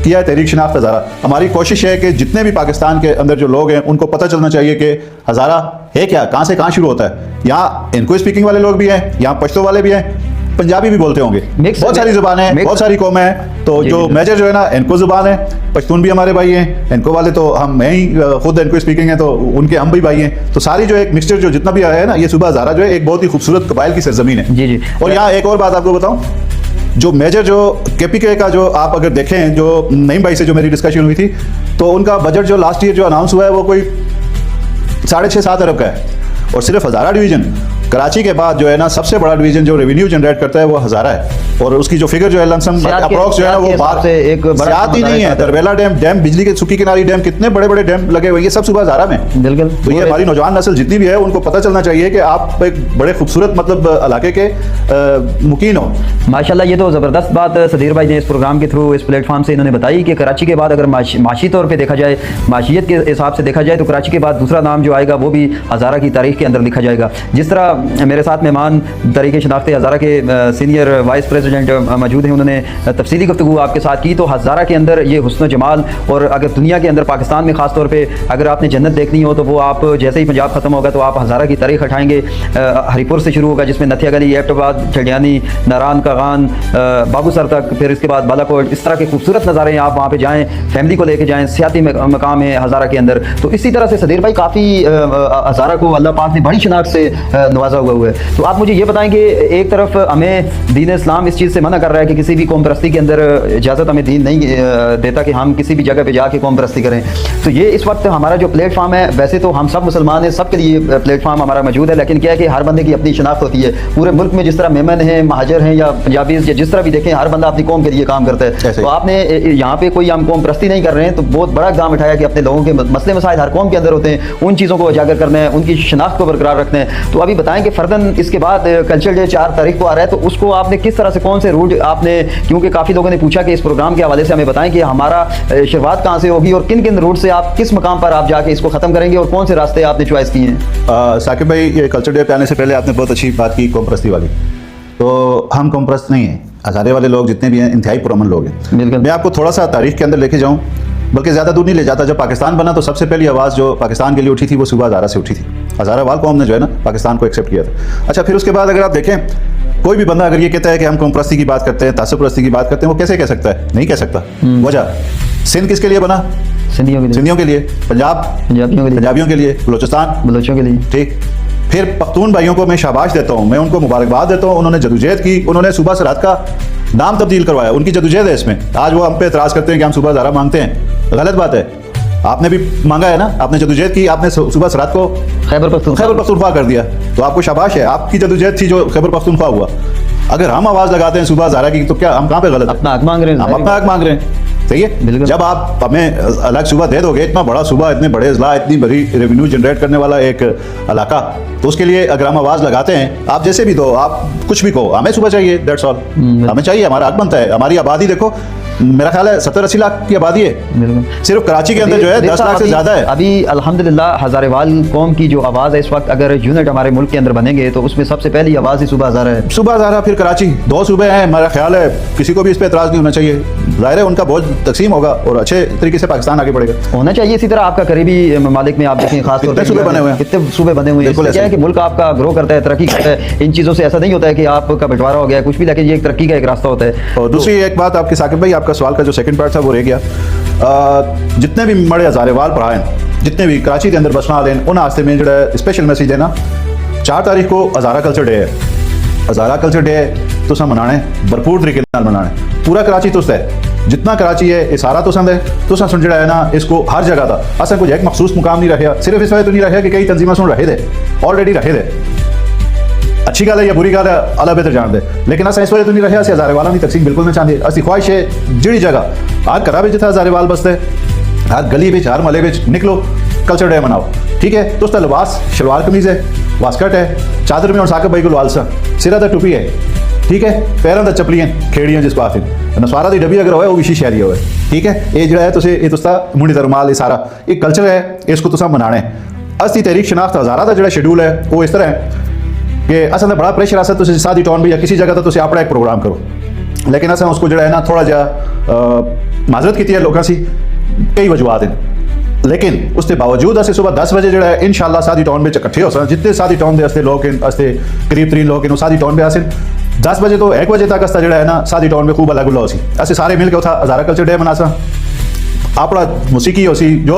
किया है तहरीक शनाख्त हज़ारा। हमारी कोशिश है कि जितने भी पाकिस्तान के अंदर जो लोग हैं उनको पता चलना चाहिए कि हज़ारा है क्या, कहाँ से कहाँ शुरू होता है। यहाँ इनको स्पीकिंग वाले लोग भी हैं, यहाँ पश्तो वाले भी हैं, पंजाबी भी बोलते होंगे, बहुत सारी जुबान है, बहुत सारी कौमें हैं। तो जो मेजर जो है ना इनको जुबान है, पश्तून भी हमारे भाई हैं, इनको वाले तो हम मैं ही खुद इनको स्पीकिंग है तो उनके हम भी भाई हैं। तो सारी जो एक मिक्सचर जो जितना भी आया है ना, ये सूबा हज़ारा जो है एक बहुत ही खूबसूरत कबाइल की सरजमीन है। जी जी। और यहाँ एक और बात आपको बताऊँ, जो मेजर जो KPK का जो आप अगर देखें, जो नईम भाई से जो मेरी डिस्कशन हुई थी, तो उनका बजट जो लास्ट ईयर जो अनाउंस हुआ है वो कोई 6.5-7 अरब का है। और सिर्फ हज़ारा डिवीज़न कराची के बाद जो है ना सबसे बड़ा डिवीज़न जो रेवेन्यू जनरेट करता है वो हज़ारा है। और उसकी जो फिगर जो है लमसम अप्रॉक्स जो है ना वो बात से एक ज्यादा ही नहीं है। तरवेला डैम बिजली के सुखी किनारी डैम, कितने बड़े बड़े डैम लगे हुए हैं, ये सब सूबा हज़ारा में। बिल्कुल। तो ये हमारी नौजवान नस्ल जितनी भी है उनको पता चलना चाहिए कि आप एक बड़े खूबसूरत मतलब इलाके के मुकीन हो। माशाल्लाह, ये तो ज़बरदस्त बात सदीर भाई ने इस प्रोग्राम के थ्रू, इस प्लेटफॉर्म से इन्होंने बताई कि कराची के बाद अगर माशी तौर पे देखा जाए, माशियत के हिसाब से देखा जाए, तो कराची के बाद दूसरा नाम जो आएगा वो भी हज़ारा की तारीख के अंदर लिखा जाएगा। जिस तरह मेरे साथ मेहमान तरीके शनाख्त हज़ारा के सीनियर वाइस प्रेसिडेंट मौजूद हैं, उन्होंने तफसीली गुफ्तगू आपके साथ की। तो हज़ारा के अंदर ये हुस्न जमाल, और अगर दुनिया के अंदर पाकिस्तान में ख़ास तौर पे अगर आपने जन्नत देखनी हो तो वो आप जैसे ही पंजाब ख़त्म होगा तो आप हज़ारा की तारीख हटाएंगे। हरीपुर से शुरू होगा जिसमें नथिया गली, एबटाबाद, चढ़ियानी, नारान कागान, बाबूसर तक, फिर इसके बाद बालाकोट, इस तरह के खूबसूरत नज़ारे हैं। आप वहाँ पे जाएँ, फैमिली को लेके जाएँ, सियाती मकाम है हज़ारा के अंदर। तो इसी तरह से सदीर भाई काफ़ी हज़ारा को अल्लाह पाक ने बड़ी शिनाख्त से नवाजा हुआ है। तो आप मुझे ये बताएंगे, एक तरफ हमें दीन इस्लाम इस चीज़ से मना कर रहा है कि किसी भी कौम परस्ती के अंदर इजाज़त हमें दीन नहीं देता कि हम किसी भी जगह पे जाके कौम परस्ती करें। तो ये इस वक्त हमारा जो प्लेटफॉर्म है, वैसे तो हम सब मुसलमान हैं, सब के लिए प्लेटफॉर्म हमारा मौजूद है, लेकिन क्या है कि हर बंदे की अपनी शनाख्त होती है। पूरे मुल्क में जिस तरह मेमन हैं, महाजर हैं या पंजाबी, या जिस तरह भी देखें, हर बंदा अपनी कौम के लिए काम करता है। तो आपने यहाँ पे कोई हम कौम परस्ती नहीं कर रहे हैं, तो बहुत बड़ा इक़दाम उठाया कि अपने लोगों के मसले मसाइल हर कौम के अंदर होते हैं, उन चीज़ों को उजागर करना है, उनकी शनाख्त को बरकरार रखना है। तो अभी बताएं कि फर्दन इसके बाद कल्चरल डे 4 तारीख को आ रहा है, तो उसको आपने किस तरह से, कौन से रूट आपने, क्योंकि काफ़ी लोगों ने पूछा कि इस प्रोग्राम के हवाले से हमें बताएं कि हमारा शुरुआत कहाँ से होगी और किन किन रूट से आप किस मकाम पर आप जाके इसको ख़त्म करेंगे और कौन से रास्ते आपने चॉइस किए हैं। साकिब भाई, ये कल्चर डे पे आने से पहले आपने बहुत अच्छी बात की कौम परस्ती वाली। तो हम कौम परस्त नहीं हैं, हज़ारे वाले लोग जितने भी हैं इंतहाई पुरअमन लोग हैं। बिल्कुल। मैं आपको थोड़ा सा तारीख के अंदर लेके जाऊँ, बल्कि ज़्यादा दूर नहीं ले जाता। जब पाकिस्तान बना तो सबसे पहली आवाज़ जो पाकिस्तान के लिए उठी थी वो सूबा हज़ारा से उठी थी। हज़ारा वाल कौम ने जो है ना पाकिस्तान को एक्सेप्ट किया था। अच्छा, फिर उसके बाद अगर आप देखें, कोई भी बंदा अगर ये कहता है कि हम कौम परस्ती की बात करते हैं, तासुब परस्ती की बात करते हैं, वो कैसे कह सकता है? नहीं कह सकता। वजह, सिंध किसके लिए बना? सिंधियों के लिए। पंजाब पंजाबियों के लिए। बलोचों के लिए। ठीक। फिर पख्तून भाइयों को मैं शाबाश देता हूँ, मैं उनको मुबारकबाद देता हूँ, उन्होंने जदोजहद की, उन्होंने सूबा सरहद का नाम तब्दील करवाया, उनकी जदोजहद है इसमें। आज वो हम पे एतराज़ करते हैं कि हम सूबा हज़ारा मांगते हैं, गलत बात है। आपने भी मांगा है ना, आपने जदोजहद की, आपने सूबा सरहद को खैबर पख्तूनख्वा कर दिया, तो आपको शाबाश है, आपकी जदोजहद थी जो खैबर पख्तूनख्वा हुआ। अगर हम आवाज़ लगाते हैं सूबा हज़ारा की, तो क्या हम कहाँ पे गलत? अपना हक मांग रहे हैं, हम अपना हक मांग रहे हैं। सही है। जब आप हमें अलग सूबा दे दोगे, इतना बड़ा सूबा, इतने बड़े अजला, इतनी बड़ी रेवेन्यू जनरेट करने वाला एक इलाका, तो उसके लिए अगर हम आवाज़ लगाते हैं, आप जैसे भी दो, आप कुछ भी कहो, हमें सूबा चाहिए, दैट्स ऑल। हमें चाहिए, हमारा हक बनता है। हमारी आबादी देखो, मेरा ख्याल है 70-80 लाख की आबादी है सिर्फ कराची के अंदर, जो है 10 लाख से ज़्यादा है। अभी अल्हम्दुलिल्लाह हज़ारेवाल कौम की जो आवाज़ है इस वक्त, अगर यूनिट हमारे मुल्क के अंदर बनेंगे तो उसमें सबसे पहली आवाज़ ही सूबा हज़ारा है। सूबा हज़ारा, फिर कराची, 2 सूबे हैं। मेरा ख्याल है किसी को भी इस पर एतराज़ नहीं होना चाहिए। ज़ाहिर है उनका बोझ तकसीम होगा और अच्छे तरीके से पाकिस्तान आगे बढ़ेगा, होना चाहिए। इसी तरह आपका करीबी ममालिक में आप देखें, खास तौर पर सूबे बने हुए हैं, कितने सूबे बने हुए हैं। क्या है कि मुल्क आपका ग्रो करता है, तरक्की करता है। इन चीज़ों से ऐसा नहीं होता है कि आपका बंटवारा हो गया कुछ भी, लेकिन ये एक तरक्की का एक रास्ता होता है। और दूसरी एक बात आपके साकिब भाई, आपका सवाल का जो सेकंड पार्ट था वो रह गया। जितने भी मड़े हज़ारेवाल भरा हैं, जितने भी कराची के अंदर बसना वाले हैं, उन आस्ते में जो स्पेशल मैसेज है ना, 4 तारीख को हज़ारा कल्चर डे है। हज़ारा कल्चर डे है तो मनाना है, भरपूर तरीके मनाना है। पूरा कराची तुस्त है, जितना कराची है ये सारा तुसंद है। तुसा सुन जड़ा है ना, इसको हर जगह था असा कुछ एक मखसूस मुकाम नहीं रहा। सिर्फ इस वजह तो नहीं रहा कि कई तंजीमें सुन रहे थे, ऑलरेडी रहे थे। अच्छी गल है या बुरी गल है, अल्लाह बेहतर जान दे, लेकिन अस इस वजह तो नहीं रहे। हज़ारेवाल की तकसीम बिल्कुल नहीं चाहते। असली ख्वाहिश है जिहड़ी जगह हर घरा में जिथे हज़ारेवाल बसते, हर गली में, हर महल्ले में निकलो, कल्चर डे मनाओ। ठीक है। तो उसका लिबास शलवार कमीज़ है, वास्कट है, चादर में और साकिब भाई को लालसा, सिरा दा टुपी है। ठीक है। पैरों दा चपलियां खेड़ियां जिस पास नसवारा की डब्बी अगर होए वो विशी शहरी होए। ठीक है। ये जो है तुसा मुंडी दा रुमाल, ये सारा एक कल्चर है, इसको तुसा मनाना है। असली तहरीक शनाख्त हज़ारा का जो शेड्यूल है वो इस तरह है कि असल में बड़ा प्रेशर आसा तुम सादी टाउन भी या किसी जगह तो अपना एक प्रोग्राम करो, लेकिन असा उसको जो है ना थोड़ा जा माजरत की लोगों से कई वजूहत हैं, लेकिन उसके बावजूद अस सुबह 10 बजे जो है इंशाल्लाह सादी टाउन में इकट्ठे हो सकते, जितने सादी टाउन के लोग हैं करीब तरीन लोग हैं सादी टाउन में आसिन 10 बजे तो 1 बजे तक असता जो है ना सादी टाउन में खूब अलग गुल्ला होसी, अस सारे मिलकर उथा हज़ारा कल्चर डे मनासा, अपना मुसीकी होसी जो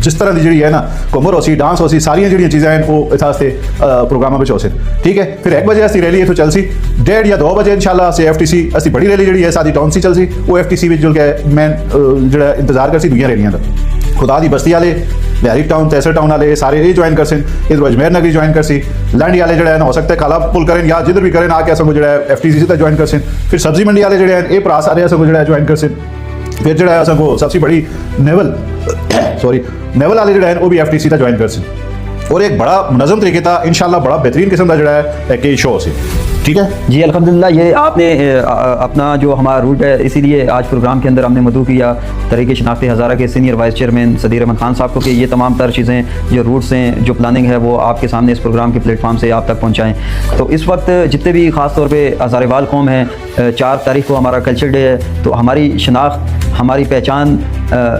जिस तरह की जी है ना घुमर होसी डांस होसी सारिया जी चीज़ें हैं वो इतने प्रोग्रामों में होसन। ठीक है, फिर 1 बजे असती रैली इतों चलसी, 1:30 या 2 बजे इंशाल्लाह से FTC असती बड़ी रैली जी है सादी टाउन से चलसी, वो FTC में जुल के मैं जो इंतजार करसी दुनिया रैलियां का खुदा दी बस्ती वाले बिहारी टाउन तहसील टाउन वाले सारे ये ज्वाइन करसन, इधर अजमेर नगरी ज्वाइन करसी, लंडी वाले जो है ना हो सकता है काला पुल करें या जिधर भी करें आके असो जो है FTC तक ज्वाइन करसन, फिर सब्जी मंडी वाले जो है ये भरा सारे असो जो है ज्वाइन करसन, फिर जो है असो सबसे बड़ी नेवल नेवल वाले जो है वो भी FTC तक ज्वाइन करसन, और एक बड़ा मुनज़म तरीके था इंशाल्लाह बड़ा बेहतरीन किस्म का जो है कि शो से। ठीक है जी अल्हम्दुलिल्लाह, ये आपने अपना जो हमारा रूट है इसीलिए आज प्रोग्राम के अंदर हमने मदऊ किया तरीके शनाख्त हज़ारा के senior vice chairman Sadir Ahmad Khan साहब को कि ये तमाम तर चीज़ें जो रूट्स हैं जो प्लानिंग है वो आपके सामने इस प्रोग्राम के प्लेटफॉर्म से आप तक पहुँचाएँ। तो इस वक्त जितने भी ख़ास तौर पर हज़ारेवाल कौम है, 4 तारीख को हमारा कल्चर डे है, तो हमारी शनाख्त हमारी पहचान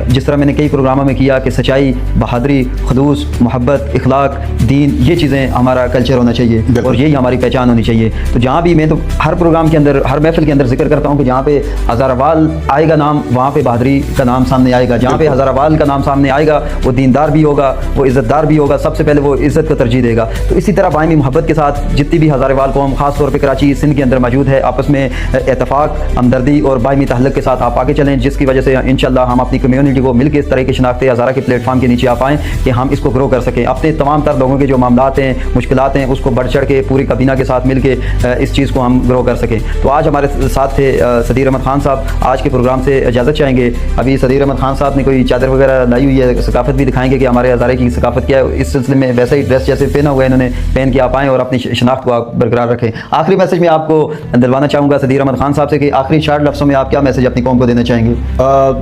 जिस तरह मैंने कई प्रोग्रामों में किया कि सच्चाई, बहादुरी, खलूस, मोहब्बत, इखलाक, दीन, ये चीज़ें हमारा कल्चर होना चाहिए और यही हमारी पहचान होनी चाहिए। तो जहाँ भी मैं तो हर प्रोग्राम के अंदर हर महफिल के अंदर जिक्र करता हूँ कि जहाँ पे हज़ारावाल आएगा नाम वहाँ पे बहादुरी का नाम सामने आएगा, जहाँ पे हज़ारावाल का नाम सामने आएगा वो दीनदार भी होगा, वो इज़्ज़तदार भी होगा, सबसे पहले वो इज़्ज़त को तरजीह देगा। तो इसी तरह बाइमी मोहब्बत के साथ जितनी भी हज़ारेवाल कौम ख़ास तौर पर कराची सिंध के अंदर मौजूद है, आपस में इत्तेफाक, हमदर्दी और बाइमी तहल्लुक़ के साथ आप आगे चलें, जिसकी वजह से इंशाल्लाह हम अपनी कम्युनिटी को मिलकर इस तरह के शनाख्त हज़ारा के प्लेटफॉर्म के नीचे आ पाएँ कि हम इसको ग्रो कर सकें, अपने तमाम तर लोगों के जो मामलात हैं, मुश्किलात हैं, उसको बढ़ चढ़ के पूरी काबीना के साथ मिल के इस चीज़ को हम ग्रो कर सकें। तो आज हमारे साथ थे सदीर अहमद खान साहब, आज के प्रोग्राम से इजाज़त चाहेंगे। अभी सदीर अहमद खान साहब ने कोई चादर वगैरह लाई हुई है, सकाफत भी दिखाएंगे कि हमारे हज़ारे की सकाफत क्या है, इस सिलसिले में वैसे ही ड्रेस जैसे पहना हुआ है इन्होंने पहन के आप आएँ और अपनी शनाख्त को आप बरकरार रखें। आखिरी मैसेज में आपको दिलवाना चाहूँगा सदीर अहमद खान साहब से कि आखिरी 4 लफ्ज़ों में आप क्या मैसेज अपनी कौम को देना चाहेंगे?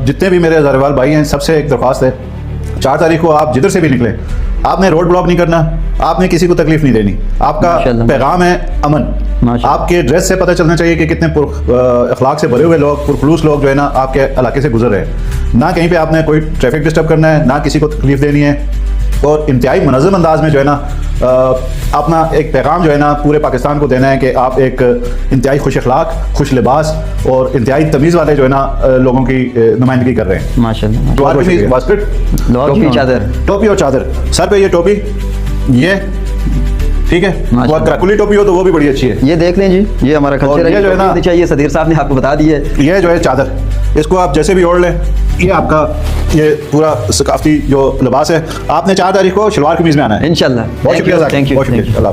जितने भी मेरे हज़ारेवाल भाई हैं सबसे एक दरख्वास्त है, 4 तारीख को आप जिधर से भी निकलें आपने रोड ब्लॉक नहीं करना, आपने किसी को तकलीफ नहीं देनी, आपका पैगाम है अमन। आपके ड्रेस से पता चलना चाहिए कि कितने अखलाक से भरे हुए लोग, पुरखलूस लोग जो है ना आपके इलाके से गुजर रहे हैं, ना कहीं पे आपने कोई ट्रैफिक डिस्टर्ब करना है, ना किसी को तकलीफ देनी है, और इंतहाई मुनज़्ज़म अंदाज में जो है ना अपना एक पैगाम जो है ना पूरे पाकिस्तान को देना है कि आप एक इंतहाई खुश अखलाक, खुश लिबास और इंतहाई तमीज़ वाले जो है ना लोगों की नुमाइंदगी कर रहे हैं। माशाल्लाह, टोपी और चादर, सर पे ये टोपी, ये ठीक है, और कराकुली टोपी हो तो वो भी बड़ी अच्छी है, ये देख लें जी, ये हमारा कल्चर है, ये जो है ना चाहिए सदीर साहब ने आपको बता दी है, ये जो है चादर, इसको आप जैसे भी ओढ़ लें, ये आपका ये पूरा सकाफती जो लिबास है। आपने 4 तारीख को शलवार कमीज में आना है। इंशाल्लाह। बहुत शुक्रिया, थैंक यू। बहुत शुक्रिया।